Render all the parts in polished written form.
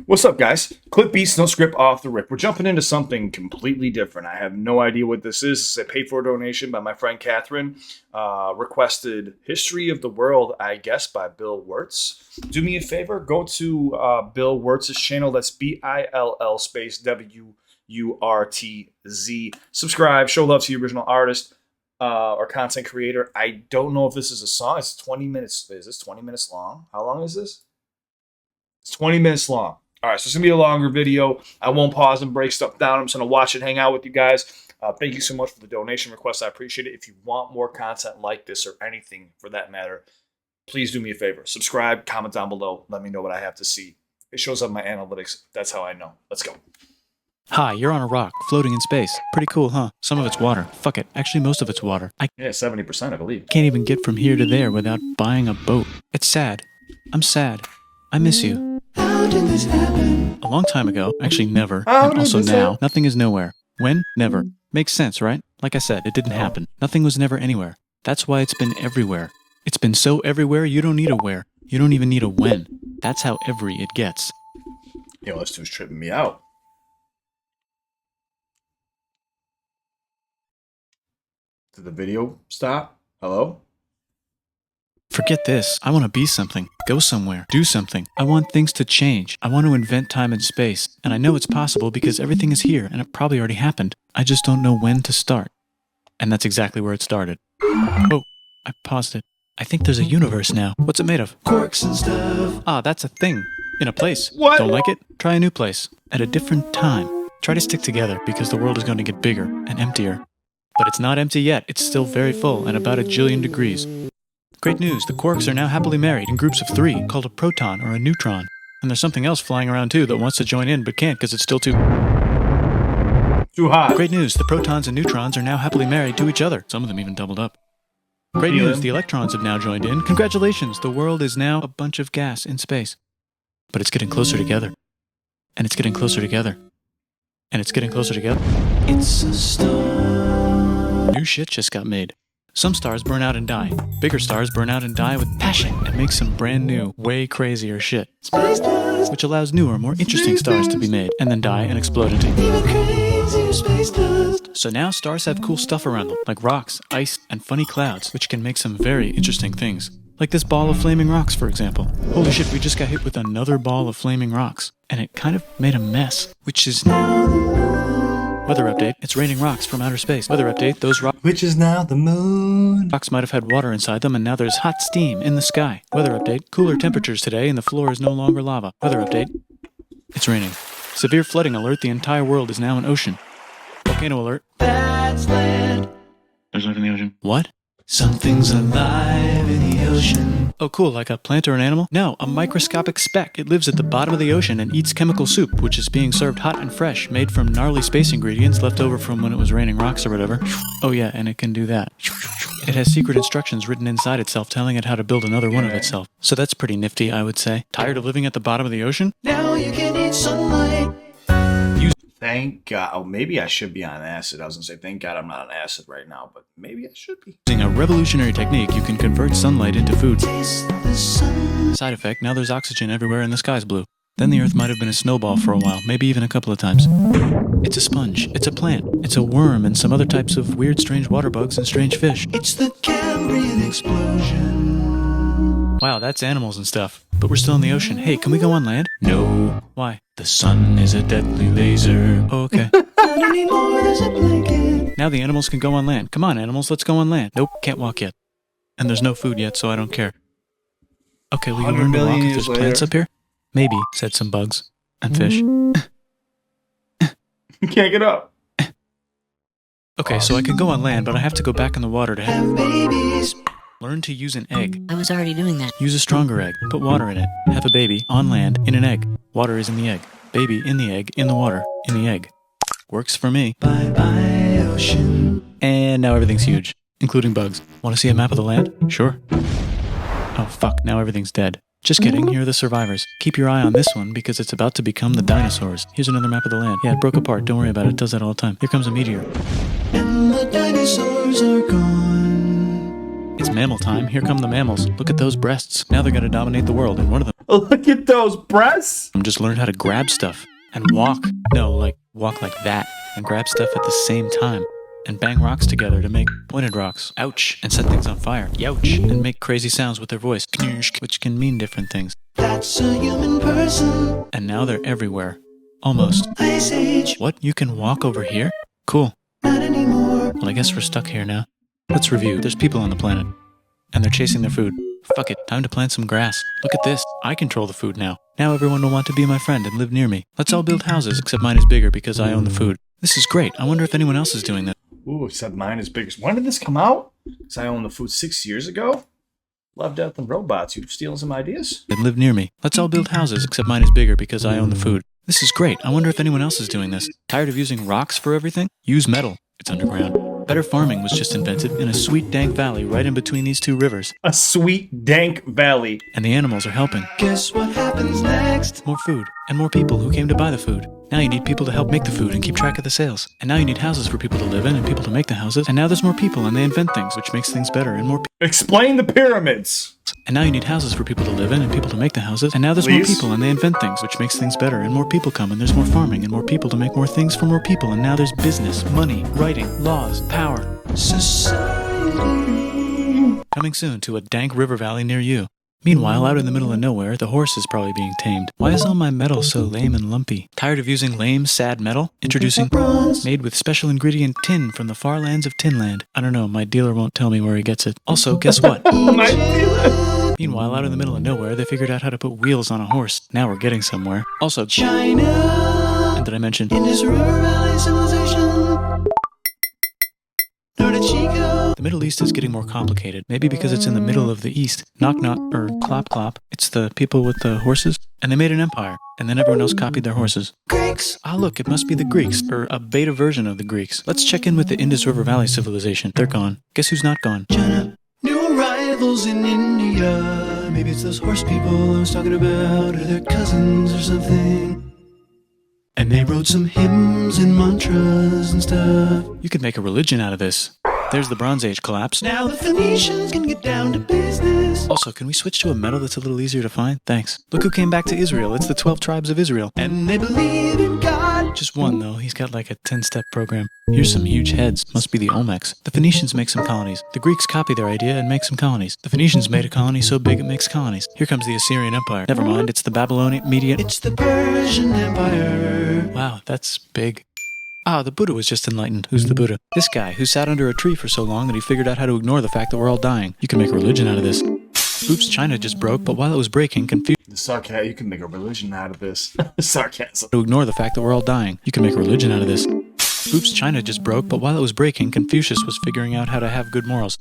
What's up, guys? CliffBeats, no script, off the rip. We're jumping into something completely different. I have no idea what this is. This is a paid-for donation by my friend Catherine. Requested History of the World, I guess, by Bill Wirtz. Do me a favor, go to Bill Wirtz's channel. That's BILL space WURTZ. Subscribe, show love to the original artist or content creator. I don't know if this is a song. It's 20 minutes. Is this 20 minutes long? How long is this? It's 20 minutes long. All right, so it's going to be a longer video. I won't pause and break stuff down. I'm just going to watch it, hang out with you guys. Thank you so much for the donation request. I appreciate it. If you want more content like this or anything for that matter, please do me a favor. Subscribe, comment down below. Let me know what I have to see. It shows up in my analytics. That's how I know. Let's go. Hi, you're on a rock, floating in space. Pretty cool, huh? Some of it's water. Fuck it. Actually, most of it's water. Yeah, 70%, I believe. Can't even get from here to there without buying a boat. It's sad. I'm sad. I miss you. How did this happen? A long time ago. Actually, never. And also now. Nothing is nowhere. When? Never. Makes sense, right? Like I said, it didn't happen. Nothing was never anywhere. That's why it's been everywhere. It's been so everywhere, you don't need a where. You don't even need a when. That's how every it gets. Yo, this dude's tripping me out. Did the video stop? Hello? Forget this. I want to be something. Go somewhere. Do something. I want things to change. I want to invent time and space. And I know it's possible because everything is here and it probably already happened. I just don't know when to start. And that's exactly where it started. Oh, I paused it. I think there's a universe now. What's it made of? Quarks and stuff. Ah, that's a thing. In a place. What? Don't like it? Try a new place. At a different time. Try to stick together because the world is going to get bigger and emptier. But it's not empty yet. It's still very full and about 1 jillion degrees. Great news, the quarks are now happily married in groups of 3, called a proton or a neutron. And there's something else flying around too that wants to join in but can't because it's still too hot. Great news, the protons and neutrons are now happily married to each other. Some of them even doubled up. Great news, the electrons have now joined in. Congratulations, the world is now a bunch of gas in space. But it's getting closer together. And it's getting closer together. And it's getting closer together. It's a star. New shit just got made. Some stars burn out and die. Bigger stars burn out and die with passion and make some brand new, way crazier shit. Space dust. Which allows newer, more interesting stars to be made and then die and explode into Even crazier space dust. So now stars have cool stuff around them, like rocks, ice, and funny clouds, which can make some very interesting things. Like this ball of flaming rocks, for example. Holy shit, we just got hit with another ball of flaming rocks. And it kind of made a mess, which is now... Weather update, it's raining rocks from outer space. Weather update, those rocks... Which is now the moon. Rocks might have had water inside them, and now there's hot steam in the sky. Weather update, cooler temperatures today, and the floor is no longer lava. Weather update, it's raining. Severe flooding alert, the entire world is now an ocean. Volcano alert. That's land. There's life in the ocean. What? Something's alive in the ocean. Oh cool, like a plant or an animal? No, a microscopic speck. It lives at the bottom of the ocean and eats chemical soup, which is being served hot and fresh, made from gnarly space ingredients left over from when it was raining rocks or whatever. Oh yeah, and it can do that. It has secret instructions written inside itself telling it how to build another one of itself. So that's pretty nifty, I would say. Tired of living at the bottom of the ocean? Now you can eat sunlight. Thank God. Oh, maybe I should be on acid. I was going to say, thank God I'm not on acid right now, but maybe I should be. Using a revolutionary technique, you can convert sunlight into food. Taste the sun. Side effect, now there's oxygen everywhere and the sky's blue. Then the Earth might have been a snowball for a while, maybe even a couple of times. It's a sponge, it's a plant, it's a worm and some other types of weird strange water bugs and strange fish. It's the Cambrian explosion. Wow, that's animals and stuff. But we're still in the ocean. Hey, can we go on land? No. Why? The sun is a deadly laser. Oh, okay. Not anymore, there's a blanket. Now the animals can go on land. Come on, animals, let's go on land. Nope, can't walk yet. And there's no food yet, so I don't care. Okay, we can learn to walk if there's plants up here? Maybe, said some bugs. And fish. You can't get up. Okay, so I can go on land, but I have to go back in the water to Have babies. learn to use an egg. I was already doing that. Use a stronger egg. Put water in it. Have a baby on land in an egg. Water is in the egg. Baby in the egg, in the water, in the egg. Works for me. Bye bye ocean. And now everything's huge, including bugs. Want to see a map of the land? Sure. Oh fuck, now everything's dead. Just kidding, here are the survivors. Keep your eye on this one because it's about to become the dinosaurs. Here's another map of the land. Yeah, it broke apart, don't worry about it, it does that all the time. Here comes a meteor. And the dinosaurs are gone. It's mammal time. Here come the mammals. Look at those breasts. Now they're gonna dominate the world, and one of them Look at those breasts. just learned how to grab stuff and walk. No, like walk like that and grab stuff at the same time. And bang rocks together to make pointed rocks. Ouch. And set things on fire. Youch. And make crazy sounds with their voice. Which can mean different things. That's a human person. And now they're everywhere. Almost. Ice Age. What? You can walk over here? Cool. Not anymore. Well, I guess we're stuck here now. Let's review. There's people on the planet. And they're chasing their food. Fuck it. Time to plant some grass. Look at this. I control the food now. Now everyone will want to be my friend and live near me. Let's all build houses, except mine is bigger because I own the food. This is great. I wonder if anyone else is doing this. Ooh, except mine is bigger. When did this come out? Because I owned the food 6 years ago. Love, Death, and Robots. You stealing some ideas? And live near me. Let's all build houses, except mine is bigger because I own the food. This is great. I wonder if anyone else is doing this. Tired of using rocks for everything? Use metal. It's underground. Better farming was just invented in a sweet, dank valley right in between these two rivers. A sweet, dank valley. And the animals are helping. Guess what happens next? More food. And more people who came to buy the food. Now you need people to help make the food and keep track of the sales. And now you need houses for people to live in and people to make the houses. And now there's more people and they invent things, which makes things better and more Explain the pyramids. And now you need houses for people to live in and people to make the houses. And now there's Please? more people and they invent things, which makes things better. And more people come and there's more farming and more people to make more things for more people. And now there's business, money, writing, laws, power. Society. Coming soon to a dank river valley near you. Meanwhile, out in the middle of nowhere, the horse is probably being tamed. Why is all my metal so lame and lumpy? Tired of using lame, sad metal? Introducing Bronze. made with special ingredient tin from the far lands of Tinland. I don't know, my dealer won't tell me where he gets it. Also, guess what? My dealer. Meanwhile, out in the middle of nowhere, they figured out how to put wheels on a horse. Now we're getting somewhere. Also, China. and did I mention? Indus River Valley Civilization. Norte Chico. The Middle East is getting more complicated. Maybe because it's in the middle of the East. Knock knock, or clop clop. It's the people with the horses. And they made an empire. And then everyone else copied their horses. Greeks. Ah, look, it must be the Greeks, or a beta version of the Greeks. Let's check in with the Indus River Valley civilization. They're gone. Guess who's not gone? China. New arrivals in India. Maybe it's those horse people I was talking about, or their cousins or something. And they wrote some hymns and mantras and stuff. You could make a religion out of this. There's the Bronze Age collapse. Now the Phoenicians can get down to business. Also, can we switch to a metal that's a little easier to find? Thanks. Look who came back to Israel. It's the 12 tribes of Israel. And they believe in God. Just one, though. He's got like a 10-step program. Here's some huge heads. Must be the Olmecs. The Phoenicians make some colonies. The Greeks copy their idea and make some colonies. The Phoenicians made a colony so big it makes colonies. Here comes the Assyrian Empire. Never mind, it's the Babylonian Median. It's the Persian Empire. Wow, that's big. Ah, the Buddha was just enlightened. Who's the Buddha? This guy who sat under a tree for so long that he figured out how to ignore the fact that we're all dying. You can make a religion out of this. Oops, China just broke, but while it was breaking, Confucius The sarcasm. You can make a religion out of this. Sarcasm. to ignore the fact that we're all dying. You can make a religion out of this. Oops, China just broke, but while it was breaking, Confucius was figuring out how to have good morals.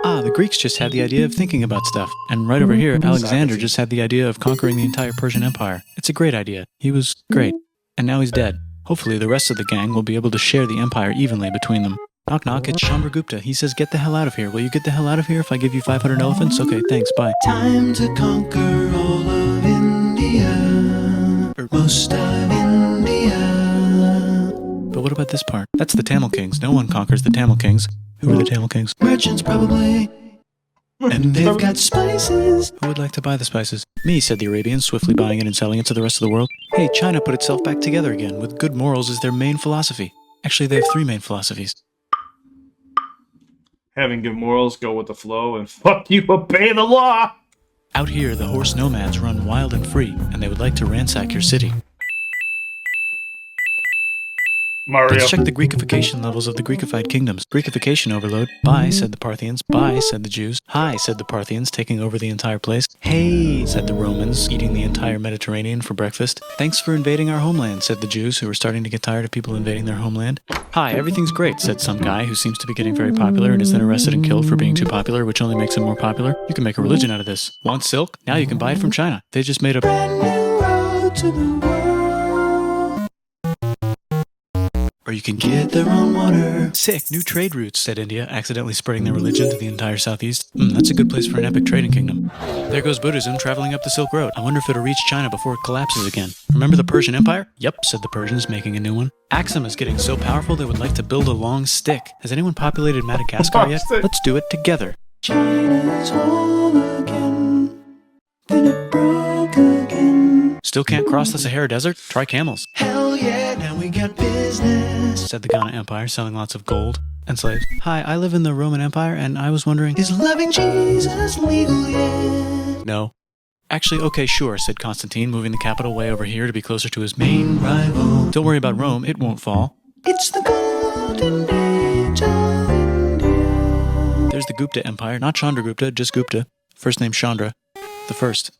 Ah, the Greeks just had the idea of thinking about stuff. And right over here, Alexander just had the idea of conquering the entire Persian Empire. It's a great idea. He was great. And now he's dead. Hopefully the rest of the gang will be able to share the empire evenly between them. Knock knock, it's Chandragupta. He says, get the hell out of here. Will you get the hell out of here if I give you 500 elephants? Okay, thanks, bye. Time to conquer all of India. Or most of India. But what about this part? That's the Tamil Kings. No one conquers the Tamil Kings. Who are the Tamil Kings? Merchants probably. And they've got spices. Who would like to buy the spices? Me, said the Arabians, swiftly buying it and selling it to the rest of the world. Hey, China put itself back together again, with good morals as their main philosophy. Actually, they have 3 main philosophies. Having good morals, go with the flow, and fuck you, obey the law. Out here, the horse nomads run wild and free, and they would like to ransack your city. Mario. Let's check the Greekification levels of the Greekified kingdoms. Greekification overload. Bye, said the Parthians. Bye, said the Jews. Hi, said the Parthians, taking over the entire place. Hey, said the Romans, eating the entire Mediterranean for breakfast. Thanks for invading our homeland, said the Jews, who were starting to get tired of people invading their homeland. Hi, everything's great, said some guy who seems to be getting very popular and is then arrested and killed for being too popular, which only makes him more popular. You can make a religion out of this. Want silk? Now you can buy it from China. They just made a Brand new road to the world. or you can Get their own water. Sick, new trade routes, said India, accidentally spreading their religion to the entire southeast. That's a good place for an epic trading kingdom. There goes Buddhism traveling up the Silk Road. I wonder if it'll reach China before it collapses again. Remember the Persian Empire? Yep, said the Persians, making a new one. Axum is getting so powerful they would like to build a long stick. Has anyone populated Madagascar yet? Stick. Let's do it together. China's whole again. Then it broke again. Still can't cross the Sahara Desert? Try camels, Hell yeah, now we got business. said the Ghana Empire, selling lots of gold and slaves. Hi, I live in the Roman Empire, and I was wondering... Is loving Jesus legal yet? No. Actually, okay, sure, said Constantine, moving the capital way over here to be closer to his main rival. Don't worry about Rome, it won't fall. It's the golden age of India. There's the Gupta Empire, not Chandragupta, just Gupta. First name Chandra. The first.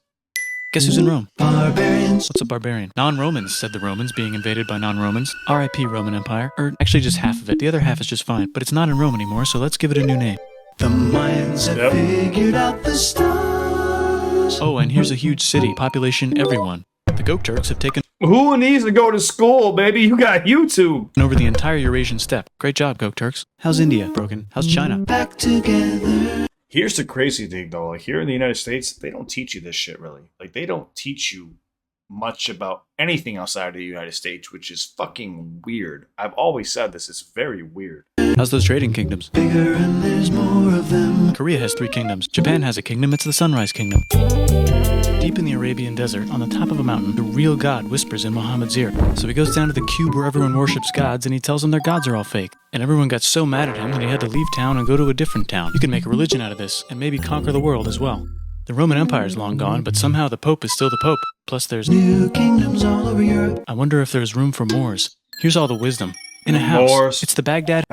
Guess who's in Rome? Barbarians. What's a barbarian? Non-Romans, said the Romans, being invaded by non-Romans. R.I.P. Roman Empire. Or actually just half of it. The other half is just fine. But it's not in Rome anymore, so let's give it a new name. The Mayans have figured out the stars. Oh, and here's a huge city. Population everyone. The Gok Turks have taken Who needs to go to school, baby? You got YouTube. over the entire Eurasian steppe. Great job, Gok Turks. How's India? Broken. How's China? Back together. Here's the crazy thing, though. Like, here in the United States, they don't teach you this shit, really. Like, they don't teach you much about anything outside of the United States, which is fucking weird. I've always said this. It's very weird. How's those trading kingdoms? Bigger and there's more of them. Korea has 3 kingdoms. Japan has a kingdom. It's the Sunrise Kingdom. Deep in the Arabian desert, on the top of a mountain, the real God whispers in Muhammad's ear. So he goes down to the cube where everyone worships gods, and he tells them their gods are all fake. And everyone got so mad at him that he had to leave town and go to a different town. You can make a religion out of this, and maybe conquer the world as well. The Roman Empire is long gone, but somehow the Pope is still the Pope. Plus there's... New kingdoms all over Europe. I wonder if there's room for Moors. Here's all the wisdom. In a house. Moors. It's the Baghdad...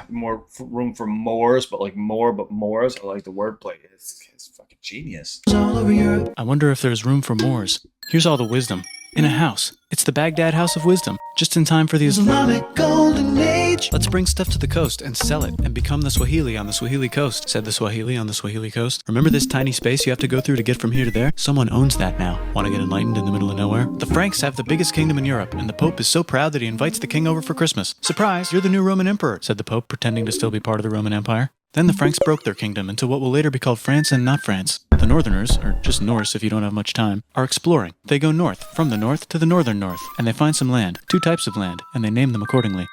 More room for Moors, but like more, but Moors. I like the wordplay. It's fucking genius. All over Europe. I wonder if there's room for Moors. Here's all the wisdom. In a house. It's the Baghdad House of Wisdom. Just in time for the Islamic golden age. Let's bring stuff to the coast and sell it and become the Swahili on the Swahili coast, said the Swahili on the Swahili coast. Remember this tiny space you have to go through to get from here to there? Someone owns that now. Want to get enlightened in the middle of nowhere? The Franks have the biggest kingdom in Europe, and the Pope is so proud that he invites the king over for Christmas. Surprise, you're the new Roman emperor, said the Pope, pretending to still be part of the Roman Empire. Then the Franks broke their kingdom into what will later be called France and not France. The Northerners, or just Norse if you don't have much time, are exploring. They go north, from the north to the northern north, and they find some land, 2 types of land, and they name them accordingly.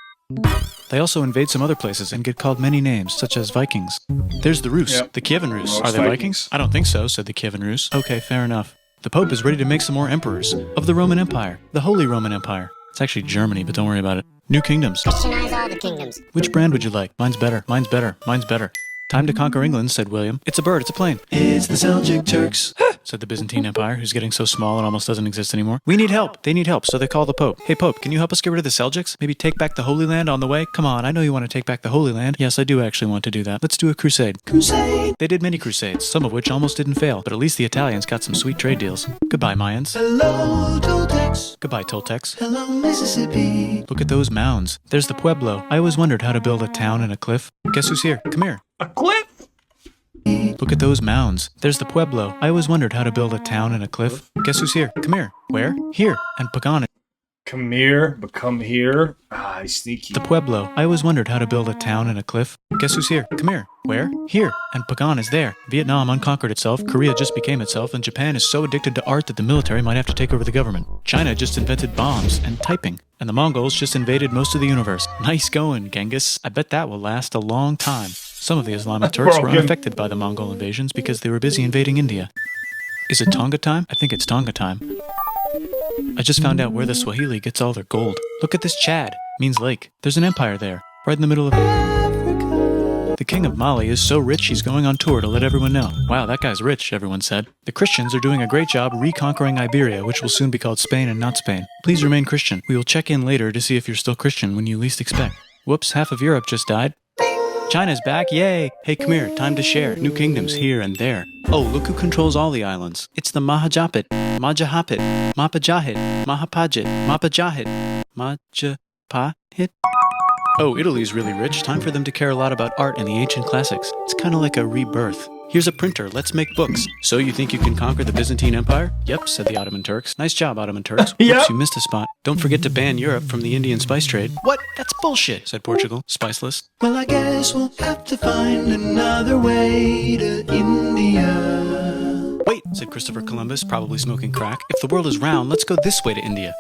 They also invade some other places and get called many names, such as Vikings. There's the Rus, the Kievan Rus. Are they Vikings? I don't think so, said the Kievan Rus. Okay, fair enough. The Pope is ready to make some more emperors of the Roman Empire, the Holy Roman Empire. It's actually Germany, but don't worry about it. New kingdoms. Christianize all the kingdoms. Which brand would you like? Mine's better, mine's better, mine's better. Time to conquer England, said William. It's a bird, it's a plane. It's the Seljuk Turks. Said the Byzantine Empire, who's getting so small it almost doesn't exist anymore. We need help. They need help, so they call the Pope. Hey, Pope, can you help us get rid of the Seljuks? Maybe take back the Holy Land on the way? Come on, I know you want to take back the Holy Land. Yes, I do actually want to do that. Let's do a crusade. Crusade. They did many crusades, some of which almost didn't fail, but at least the Italians got some sweet trade deals. Goodbye, Mayans. Hello, Toltecs. Goodbye, Toltecs. Hello, Mississippi. Look at those mounds. There's the Pueblo. I always wondered how to build a town in a cliff. Guess who's here? Come here. A cliff? Look at those mounds. There's the Pueblo. I always wondered how to build a town in a cliff. Guess who's here? Come here. Where? Here. And Pagan. Come here, but come here. He's sneaky. The Pueblo. I always wondered how to build a town in a cliff. Guess who's here? Come here. Where? Here. And Pagan is there. Vietnam unconquered itself. Korea just became itself. And Japan is so addicted to art that the military might have to take over the government. China just invented bombs and typing. And the Mongols just invaded most of the universe. Nice going, Genghis. I bet that will last a long time. Some of the Islamic Turks were unaffected by the Mongol invasions because they were busy invading India. Is it Tonga time? I think it's Tonga time. I just found out where the Swahili gets all their gold. Look at this Chad. Means lake. There's an empire there. Right in the middle of Africa. The king of Mali is so rich he's going on tour to let everyone know. Wow, that guy's rich, everyone said. The Christians are doing a great job reconquering Iberia, which will soon be called Spain and not Spain. Please remain Christian. We will check in later to see if you're still Christian when you least expect. Whoops, half of Europe just died. China's back, yay! Hey, come here, time to share. New kingdoms here and there. Oh, look who controls all the islands. It's the Mahajapit, Majahapit, Mapajahit, Mahapajit, Mapajahit, Majapahit. Oh, Italy's really rich. Time for them to care a lot about art and the ancient classics. It's kind of like a rebirth. Here's a printer, let's make books. So you think you can conquer the Byzantine Empire? Yep, said the Ottoman Turks. Nice job, Ottoman Turks. Yep. Whoops, you missed a spot. Don't forget to ban Europe from the Indian spice trade. What? That's bullshit, said Portugal, spiceless. Well, I guess we'll have to find another way to India. Wait, said Christopher Columbus, probably smoking crack. If the world is round, let's go this way to India.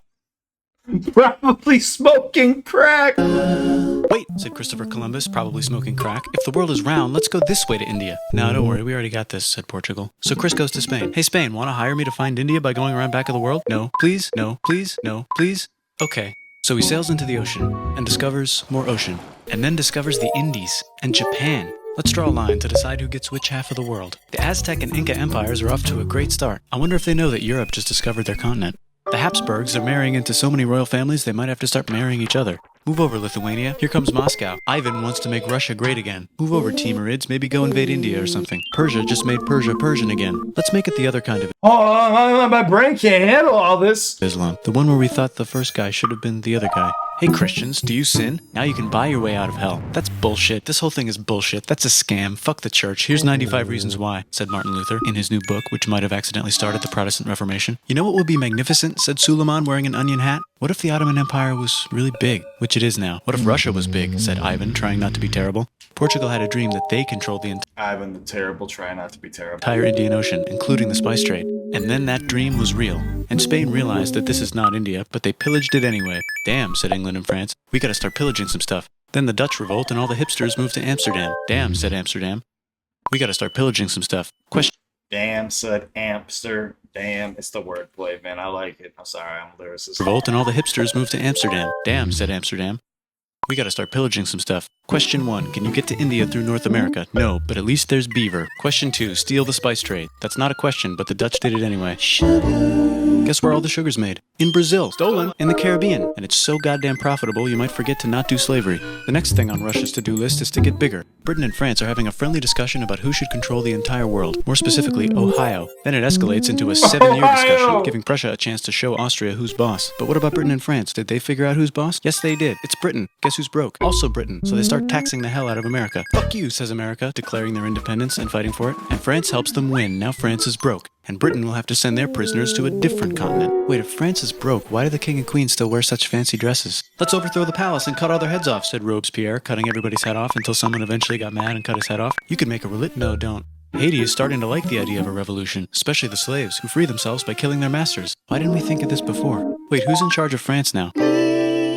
Probably smoking crack. Wait, said Christopher Columbus, probably smoking crack. If the world is round, let's go this way to India. No, don't worry, we already got this, said Portugal. So Chris goes to Spain. Hey, Spain, want to hire me to find India by going around back of the world? No, please, no, please, no, please. Okay. So he sails into the ocean and discovers more ocean, and then discovers the Indies and Japan. Let's draw a line to decide who gets which half of the world. The Aztec and Inca empires are off to a great start. I wonder if they know that Europe just discovered their continent. The Habsburgs are marrying into so many royal families they might have to start marrying each other. Move over, Lithuania. Here comes Moscow. Ivan wants to make Russia great again. Move over, Timurids. Maybe go invade India or something. Persia just made Persia Persian again. Let's make it the other kind of Oh, my brain can't handle all this. Islam. The one where we thought the first guy should have been the other guy. Hey Christians, do you sin? Now you can buy your way out of hell. That's bullshit. This whole thing is bullshit. That's a scam. Fuck the church. Here's 95 reasons why, said Martin Luther in his new book, which might have accidentally started the Protestant Reformation. You know what would be magnificent, said Suleiman wearing an onion hat? What if the Ottoman Empire was really big, which it is now? What if Russia was big, said Ivan, trying not to be terrible. Portugal had a dream that they controlled the Ivan the Terrible, try not to be terrible. entire Indian Ocean, including the spice trade. And then that dream was real. And Spain realized that this is not India, but they pillaged it anyway. Damn, said England and France. We gotta start pillaging some stuff. Then the Dutch revolt and all the hipsters moved to Amsterdam. Damn, said Amsterdam. We gotta start pillaging some stuff. Question. Damn, said Amster. Damn, it's the wordplay, man. I like it. I'm sorry, I'm a lyricist. Revolt and all the hipsters moved to Amsterdam. Damn, said Amsterdam. We gotta start pillaging some stuff. Question 1. Can you get to India through North America? No, but at least there's beaver. Question 2. Steal the spice trade. That's not a question, but the Dutch did it anyway. Guess where all the sugar's made? In Brazil. Stolen. In the Caribbean. And it's so goddamn profitable you might forget to not do slavery. The next thing on Russia's to-do list is to get bigger. Britain and France are having a friendly discussion about who should control the entire world. More specifically, Ohio. Then it escalates into a 7-year discussion, giving Prussia a chance to show Austria who's boss. But what about Britain and France? Did they figure out who's boss? Yes, they did. It's Britain. Guess who's broke? Also Britain. So they start taxing the hell out of America. Fuck you, says America, declaring their independence and fighting for it. And France helps them win. Now France is broke. And Britain will have to send their prisoners to a different continent. Wait, if France is broke, why do the king and queen still wear such fancy dresses? Let's overthrow the palace and cut all their heads off, said Robespierre, cutting everybody's head off until someone eventually got mad and cut his head off. You could make a No, don't. Haiti is starting to like the idea of a revolution, especially the slaves, who free themselves by killing their masters. Why didn't we think of this before? Wait, who's in charge of France now?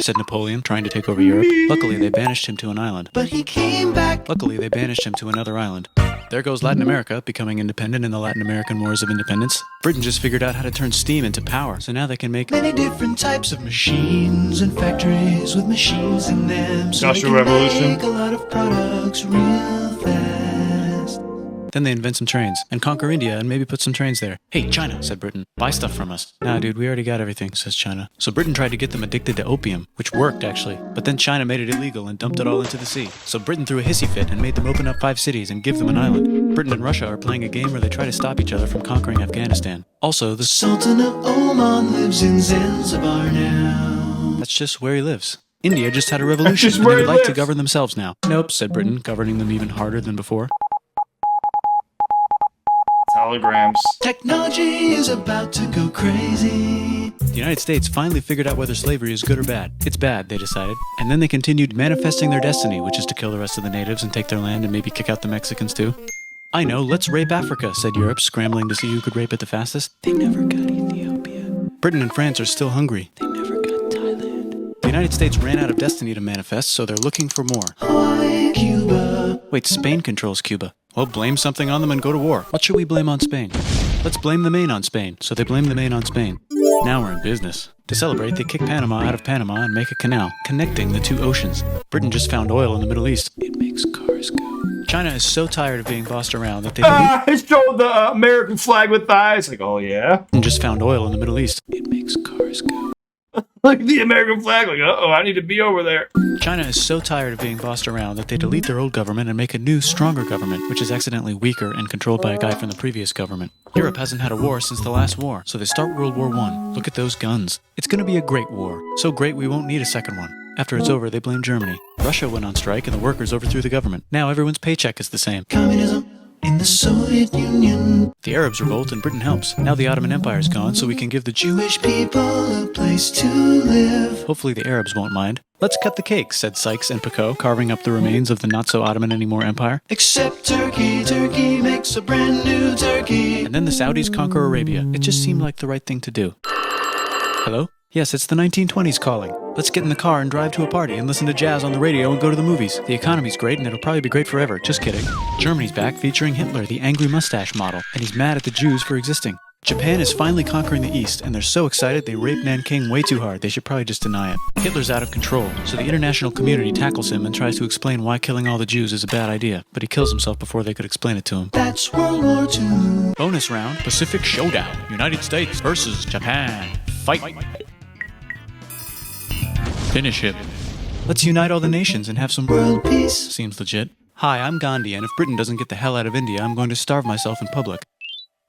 Said Napoleon, trying to take over Europe. Luckily, they banished him to an island. But he came back. Luckily, they banished him to another island. There goes Latin America, becoming independent in the Latin American Wars of Independence. Britain just figured out how to turn steam into power, so now they can make Many different types of machines and factories with machines in them. So they Industrial can Revolution. make a lot of products real fast. Then they invent some trains, and conquer India and maybe put some trains there. Hey, China, said Britain, buy stuff from us. Nah, dude, we already got everything, says China. So Britain tried to get them addicted to opium, which worked, actually. But then China made it illegal and dumped it all into the sea. So Britain threw a hissy fit and made them open up 5 cities and give them an island. Britain and Russia are playing a game where they try to stop each other from conquering Afghanistan. Also, the Sultan of Oman lives in Zanzibar now. that's just where he lives. India just had a revolution, just and where they he would like to lives. govern themselves now. Nope, said Britain, governing them even harder than before. Telegrams. Technology is about to go crazy. The United States finally figured out whether slavery is good or bad. It's bad, they decided. And then they continued manifesting their destiny, which is to kill the rest of the natives and take their land and maybe kick out the Mexicans too. I know, let's rape Africa, said Europe, scrambling to see who could rape it the fastest. They never got Ethiopia. Britain and France are still hungry. They never got Thailand. The United States ran out of destiny to manifest, so they're looking for more. Hawaii, Cuba. Wait, Spain controls Cuba. Well, blame something on them and go to war. What should we blame on Spain? Let's blame the Maine on Spain. So they blame the Maine on Spain. Now we're in business. To celebrate, they kick Panama out of Panama and make a canal, connecting the 2 oceans. Britain just found oil in the Middle East. It makes cars go. China is so tired of being bossed around that they I showed the American flag with thighs. Like, oh yeah. just found oil in the Middle East. It makes cars go. Like the American flag. Like, uh-oh, I need to be over there. China is so tired of being bossed around that they delete their old government and make a new, stronger government, which is accidentally weaker and controlled by a guy from the previous government. Europe hasn't had a war since the last war, so they start World War I. Look at those guns. It's gonna be a great war. So great we won't need a second one. After it's over, they blame Germany. Russia went on strike and the workers overthrew the government. Now everyone's paycheck is the same. Communism in the Soviet Union. The Arabs revolt and Britain helps. Now the Ottoman Empire's gone, so we can give the Jewish people a place to live. Hopefully the Arabs won't mind. Let's cut the cake, said Sykes and Picot, carving up the remains of the not-so-Ottoman-anymore empire. Except Turkey. Turkey makes a brand new Turkey. And then the Saudis conquer Arabia. It just seemed like the right thing to do. Hello? Yes, it's the 1920s calling. Let's get in the car and drive to a party and listen to jazz on the radio and go to the movies. The economy's great and it'll probably be great forever. Just kidding. Germany's back featuring Hitler, the angry mustache model, and he's mad at the Jews for existing. Japan is finally conquering the East, and they're so excited they raped Nanking way too hard. They should probably just deny it. Hitler's out of control, so the international community tackles him and tries to explain why killing all the Jews is a bad idea, but he kills himself before they could explain it to him. That's World War II. Bonus round, Pacific Showdown. United States versus Japan. Fight. Finish him. Let's unite all the nations and have some World peace. Seems legit. Hi, I'm Gandhi, and if Britain doesn't get the hell out of India, I'm going to starve myself in public.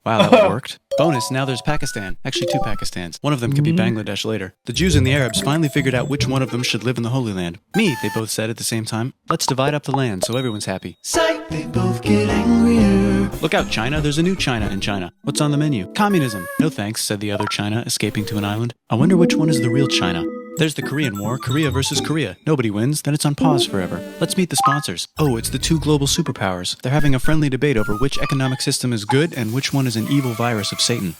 Wow, that worked. Bonus, now there's Pakistan. Actually, 2 Pakistans. One of them could be Bangladesh later. The Jews and the Arabs finally figured out which one of them should live in the Holy Land. Me, they both said at the same time. Let's divide up the land so everyone's happy. Psych, they both get angrier. Look out, China. There's a new China in China. What's on the menu? Communism. No thanks, said the other China, escaping to an island. I wonder which one is the real China. There's the Korean War, Korea versus Korea. Nobody wins, then it's on pause forever. Let's meet the sponsors. Oh, it's the 2 global superpowers. They're having a friendly debate over which economic system is good and which one is an evil virus of Satan.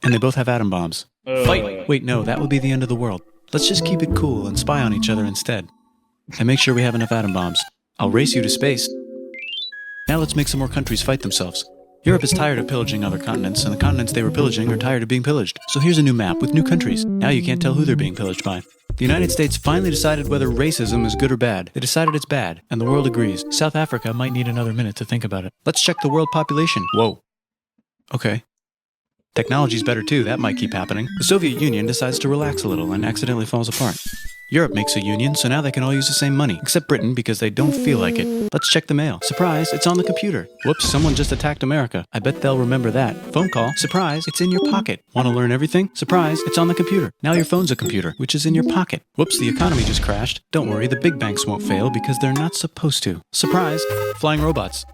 And they both have atom bombs. Fight! Wait, no, that would be the end of the world. Let's just keep it cool and spy on each other instead. And make sure we have enough atom bombs. I'll race you to space. Now let's make some more countries fight themselves. Europe is tired of pillaging other continents, and the continents they were pillaging are tired of being pillaged. So here's a new map with new countries. Now you can't tell who they're being pillaged by. The United States finally decided whether racism is good or bad. They decided it's bad, and the world agrees. South Africa might need another minute to think about it. Let's check the world population. Whoa. Okay. Technology's better too, that might keep happening. The Soviet Union decides to relax a little and accidentally falls apart. Europe makes a union, so now they can all use the same money, except Britain because they don't feel like it. Let's check the mail. Surprise, it's on the computer. Whoops, someone just attacked America. I bet they'll remember that. Phone call. Surprise, it's in your pocket. Want to learn everything? Surprise, it's on the computer. Now your phone's a computer, which is in your pocket. Whoops, the economy just crashed. Don't worry, the big banks won't fail because they're not supposed to. Surprise, flying robots.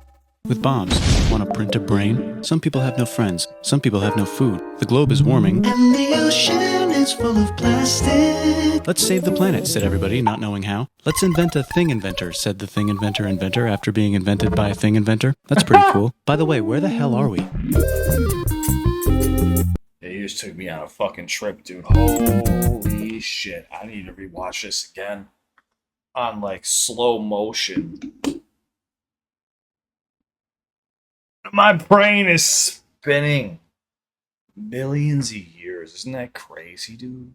With bombs. Want to print a brain? Some people have no friends. Some people have no food. The globe is warming. And the ocean is full of plastic. Let's save the planet, said everybody, not knowing how. Let's invent a thing inventor, said the thing inventor after being invented by a thing inventor. That's pretty cool. By the way, where the hell are we? Yeah, you just took me on a fucking trip, dude. Holy shit. I need to rewatch this again on like slow motion. My brain is spinning. Millions of years. Isn't that crazy, dude?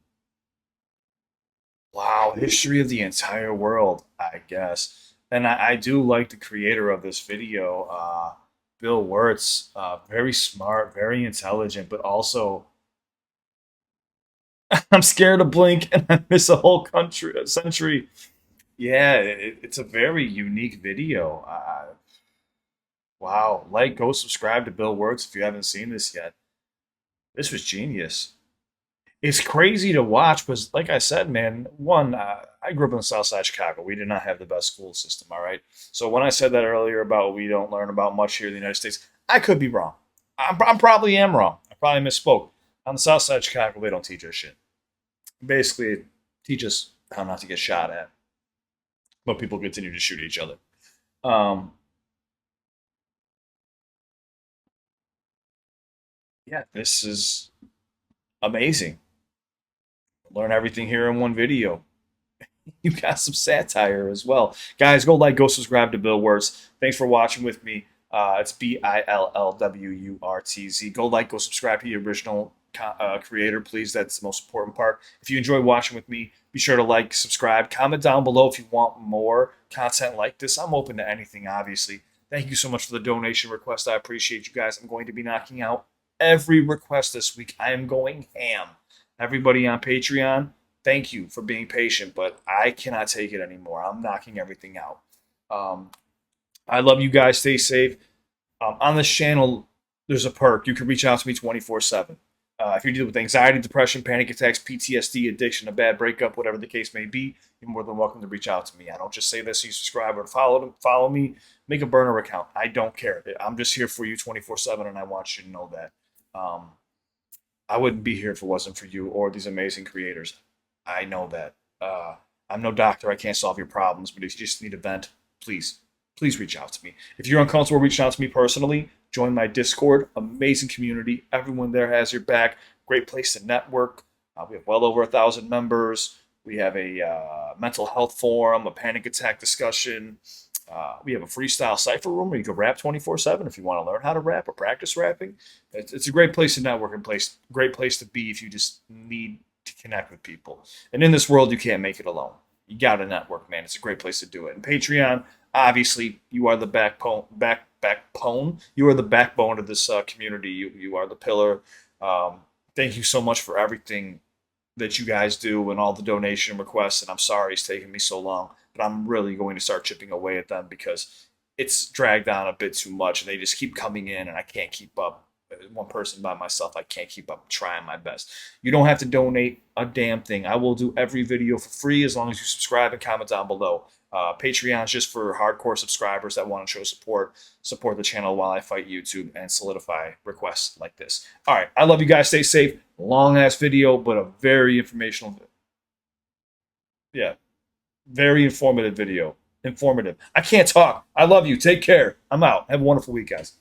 Wow, history of the entire world, I guess. And I do like the creator of this video, Bill Wirtz. Very smart, very intelligent, but also I'm scared to blink and I miss a whole century. Yeah, it's a very unique video. Wow, like, go subscribe to Bill Wirtz if you haven't seen this yet. This was genius. It's crazy to watch because, like I said, man, I grew up in the South Side of Chicago. We did not have the best school system, all right? So when I said that earlier about we don't learn about much here in the United States, I could be wrong. I probably am wrong. I probably misspoke. On the South Side of Chicago, they don't teach us shit. Basically, it teach us how not to get shot at. But people continue to shoot each other. Yeah, this is amazing. Learn everything here in one video. You got some satire as well. Guys, go like, go subscribe to Bill Wirtz. Thanks for watching with me. It's BILLWURTZ. Go like, go subscribe to the original creator, please. That's the most important part. If you enjoy watching with me, be sure to like, subscribe, comment down below if you want more content like this. I'm open to anything, obviously. Thank you so much for the donation request. I appreciate you guys. I'm going to be knocking out every request this week. I am going ham. Everybody on Patreon, thank you for being patient, but I cannot take it anymore. I'm knocking everything out. I love you guys. Stay safe. On this channel, there's a perk. You can reach out to me 24/7. If you're dealing with anxiety, depression, panic attacks, PTSD, addiction, a bad breakup, whatever the case may be, you're more than welcome to reach out to me. I don't just say this so you subscribe or follow me. Make a burner account. I don't care. I'm just here for you 24/7, and I want you to know that. I wouldn't be here if it wasn't for you or these amazing creators. I know that. I'm no doctor. I can't solve your problems, but if you just need a vent, please reach out to me. If you're uncomfortable reaching out to me personally, join my Discord. Amazing community. Everyone there has your back. Great place to network. We have well over 1,000 members. We have a mental health forum, a panic attack discussion. We have a freestyle cipher room where you can rap 24/7 if you want to learn how to rap or practice rapping. It's a great place to network and great place to be if you just need to connect with people. And in this world, you can't make it alone. You got to network, man. It's a great place to do it. And Patreon, obviously, you are the backbone. You are the backbone of this community. You are the pillar. Thank you so much for everything that you guys do and all the donation requests. And I'm sorry it's taken me so long, but I'm really going to start chipping away at them because it's dragged on a bit too much. And they just keep coming in, and I can't keep up. One person by myself, I can't keep up. I'm trying my best. You don't have to donate a damn thing. I will do every video for free as long as you subscribe and comment down below. Patreon's just for hardcore subscribers that want to show support the channel while I fight YouTube and solidify requests like this. All right, I love you guys. Stay safe. Long ass video, but a very informational. Yeah, very informative video. Informative. I can't talk. I love you. Take care. I'm out. Have a wonderful week, guys.